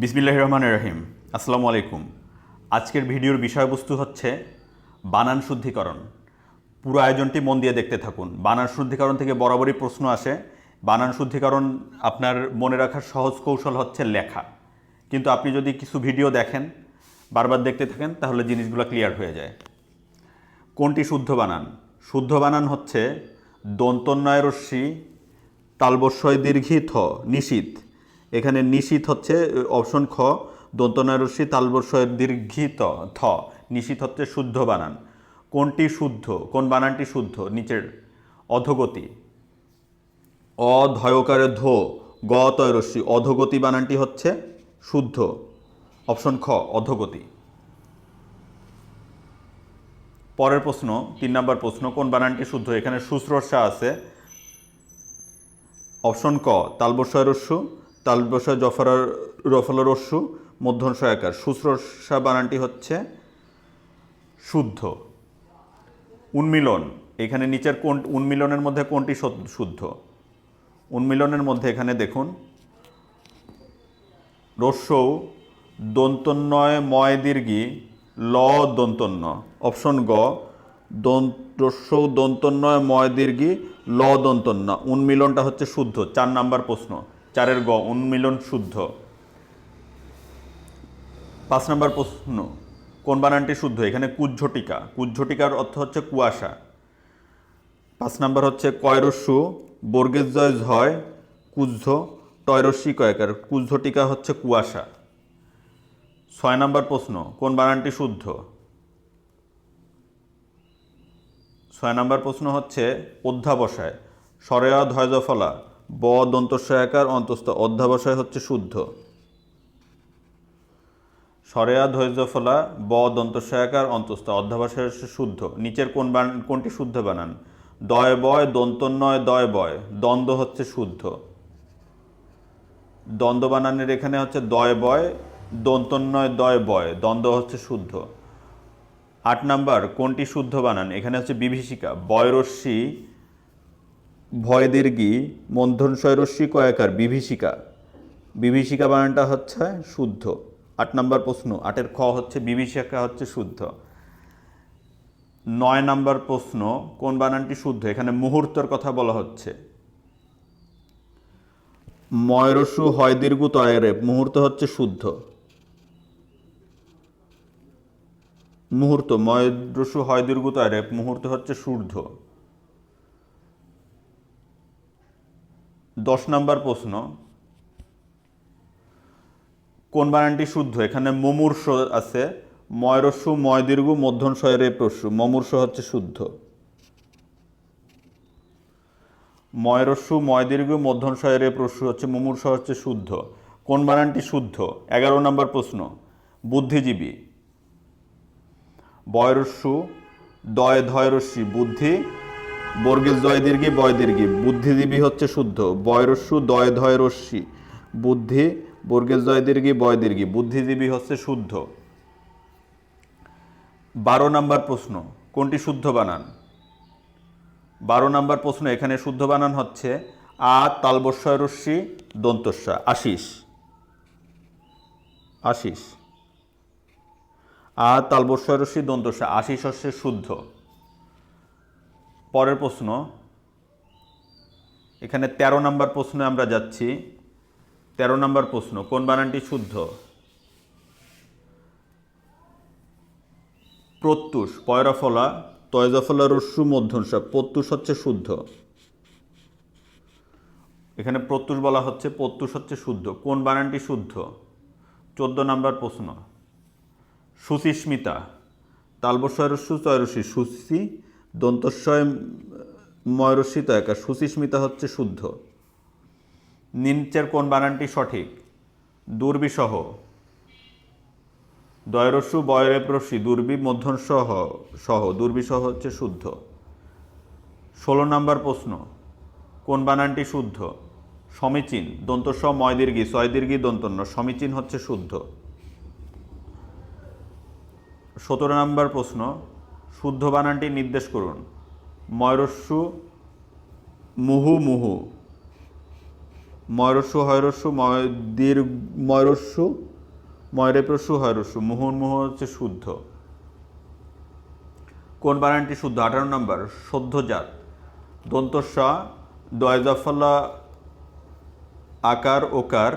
বিসমিল্লাহির রহমানির রহিম। আসসালামু আলাইকুম। আজকের ভিডিওর বিষয়বস্তু হচ্ছে বানান শুদ্ধিকরণ। পুরো আয়োজনটি মন দিয়ে দেখতে থাকুন। বানান শুদ্ধিকরণ থেকে বরাবরই প্রশ্ন আসে। বানান শুদ্ধিকরণ আপনার মনে রাখার সহজ কৌশল হচ্ছে লেখা, কিন্তু আপনি যদি কিছু ভিডিও দেখেন, বারবার দেখতে থাকেন, তাহলে জিনিসগুলো ক্লিয়ার হয়ে যায়। কোনটি শুদ্ধ বানান? শুদ্ধ বানান হচ্ছে দন্তন্বয় রস্যি তালবস্যয় দীর্ঘি থ, নিশীথ। এখানে নিশীথ হচ্ছে অপশন খ, দন্তন্বয় রস্যি তালবস্যয় দীর্ঘি থ, নিশীথ হচ্ছে শুদ্ধ বানান। কোনটি শুদ্ধ, কোন বানানটি শুদ্ধ? নিচের অধোগতি, অধয়কারে ধো, গ তয় রস্যি, অধোগতি বানানটি হচ্ছে শুদ্ধ, অপশন খ অধোগতি। পরের প্রশ্ন, 3 নম্বর প্রশ্ন, কোন বানানটি শুদ্ধ? এখানে সুশ্রস্যা আছে, অপশন ক তালবস্যয় রস্যু, তালবস্যয় রফল রস্যু, মধ্যস্বয় আকার। সুশ্রস্যা বানানটি হচ্ছে শুদ্ধ। উন্মিলন, এখানে নিচের কোন উন্মিলনের মধ্যে কোনটি শুদ্ধ? উন্মিলনের মধ্যে এখানে দেখুন, রস্যৌ দন্তন্বয় ময় দীর্ঘি ল দন্তন্য, অপশন গ রস্যৌ দন্তন্বয় ময় দীর্ঘি ল দন্তন্য। উন্মিলনটা হচ্ছে শুদ্ধ। 4 নাম্বার প্রশ্ন, 4-এর গ, উন্মিলন শুদ্ধ। 5 নাম্বার প্রশ্ন, কোন বানানটি শুদ্ধ? এখানে কুজ্ঝটিকা, কুজ্ঝটিকার অর্থ হচ্ছে কুয়াশা। 5 নাম্বার হচ্ছে কয়রস্যু বর্গের জয় ঝয় কুজ্ঝ টয়রস্যি কয়কার, কুজ্ঝটিকা হচ্ছে কুয়াশা। 6 নাম্বার প্রশ্ন, কোন বানানটি শুদ্ধ? 6 নাম্বার প্রশ্ন হচ্ছে অধ্যাবসায়, সরেয়া ধয়জফলা ব দন্তস্বয়াকার অন্তস্থ, অধ্যাবসায় হচ্ছে শুদ্ধ। সরেয়া ধৈর্যফলা ব দন্তস্বয়াকার অন্তস্থ, অধ্যাবসায় হচ্ছে শুদ্ধ। নিচের কোনটি শুদ্ধ বানান? দয় বয় দন্তন্বয় দয় বয়, দ্বন্দ্ব হচ্ছে শুদ্ধ। দ্বন্দ্ব বানানের এখানে হচ্ছে দয় বয় দন্তন্বয় দয় বয়, দ্বন্দ্ব হচ্ছে শুদ্ধ। 8 নাম্বার, কোনটি শুদ্ধ বানান? এখানে হচ্ছে বিভীষিকা, বয়রস্যি ভয় দীর্ঘি মধ্যস্বয় রস্যি কয়াকার, বিভীষিকা। বিভীষিকা বানানটা হচ্ছে শুদ্ধ। 8 নাম্বার প্রশ্ন, 8-এর খ হচ্ছে বিভীষিকা হচ্ছে শুদ্ধ। 9 নাম্বার প্রশ্ন, কোন বানানটি শুদ্ধ? এখানে মুহূর্তের কথা বলা হচ্ছে, ময়রস্যু হয় দীর্ঘ তয়েরে, মুহূর্ত হচ্ছে শুদ্ধ। মুহূর্ত, ময়রস্যু হয় দীর্ঘ তয়েরে, মুহূর্ত হচ্ছে শুদ্ধ। 10 নাম্বার প্রশ্ন, কোন বানানটি শুদ্ধ? এখানে মুমূর্ষ আছে, ময়রস্যু ময় দীর্ঘ মধ্যস্বয় রে প্রস্যু, মুমূর্ষ হচ্ছে শুদ্ধ। ময়রস্যু ময় দীর্ঘ মধ্যস্বয় রে প্রস্যু হচ্ছে মুমূর্ষ হচ্ছে শুদ্ধ। কোন বানানটি শুদ্ধ? 11 নম্বর প্রশ্ন, বুদ্ধিজীবী, বয়রস্যু দয় ধয় রস্যি বুদ্ধি বর্গের জয় দীর্ঘি বয় দীর্ঘি, বুদ্ধিজীবী হচ্ছে শুদ্ধ। বয়রস্যু দয় ধয় রস্যি বুদ্ধি বর্গের জয় দীর্ঘি বয় দীর্ঘি, বুদ্ধিজীবী হচ্ছে শুদ্ধ। 12 নম্বর প্রশ্ন, কোনটি শুদ্ধ বানান? 12 নম্বর প্রশ্ন, এখানে শুদ্ধ বানান হচ্ছে আ তালবস্যয় রস্যি দন্তস্য, আশিস, আশিস। আ তালবস্যয় রস্যি দন্তস্য, আশিস হচ্ছে শুদ্ধ। পরের প্রশ্ন, এখানে 13 নম্বর প্রশ্নে আমরা যাচ্ছি। 13 নম্বর প্রশ্ন, কোন বানানটি শুদ্ধ? প্রত্যুষ, পয়রাফলা তয়জফলা রস্যু মধ্যস্য, প্রত্যুষ হচ্ছে শুদ্ধ। এখানে প্রত্যুষ বলা হচ্ছে, প্রত্যুষ হচ্ছে শুদ্ধ। কোন বানানটি শুদ্ধ? 14 নম্বর প্রশ্ন, সুচিস্মিতা, তালবস্যয় রস্যু তয়রস্যি, সুচি দন্তস্বয় ময়রস্যি তয়কা, সুচিস্মিতা হচ্ছে শুদ্ধ। নিচের কোন বানানটি সঠিক? দুর্বিসহ, দয়রস্যু বয়রেপ রস্যি দুর্বি মধ্যস্বহ সহ, দুর্বিসহ হচ্ছে শুদ্ধ। 16 নম্বর প্রশ্ন, কোন বানানটি শুদ্ধ? সমীচীন, দন্তস্ব ময় দীর্ঘি ছয় দীর্ঘি দন্তন্য, সমীচীন হচ্ছে শুদ্ধ। 17 নম্বর প্রশ্ন, শুদ্ধ বানানটি নির্দেশ করুন। ময়রস্যু মুহু মুহু, ময়রস্যু হয়রস্যু ময়রস্যু ময়রেপ্রস্যু হয়রস্যু মুহুর্মুহ হচ্ছে শুদ্ধ। কোন বানানটি শুদ্ধ? 18 নম্বর সদ্যজাত। দন্তস্ব দয়জফলা আকার ওকার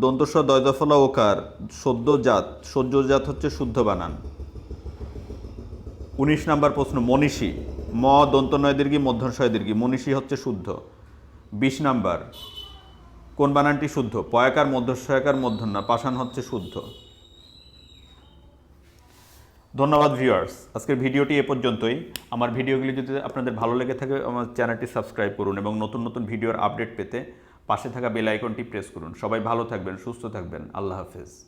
দন্তস্ব দয়জফলা ওকার সদ্যজাত হচ্ছে শুদ্ধ বানান। 19 নম্বর প্রশ্ন মনীষী ম দন্ত নয় দীর্ঘী মধ্যস্বয় দীর্ঘী মনীষী হচ্ছে শুদ্ধ। 20 নম্বর কোন বানানটি শুদ্ধ? পয়াকার মধ্যস্বয়াকার মূর্ধন্য পাষাণ হচ্ছে শুদ্ধ। ধন্যবাদ ভিউয়ার্স, আজকের ভিডিওটি এ পর্যন্তই। আমার ভিডিওগুলি যদি আপনাদের ভালো লেগে থাকে আমার চ্যানেলটি সাবস্ক্রাইব করুন এবং নতুন নতুন ভিডিওর আপডেট পেতে পাশে থাকা বেল আইকনটি প্রেস করুন। সবাই ভালো থাকবেন, সুস্থ থাকবেন। আল্লাহ হাফেজ।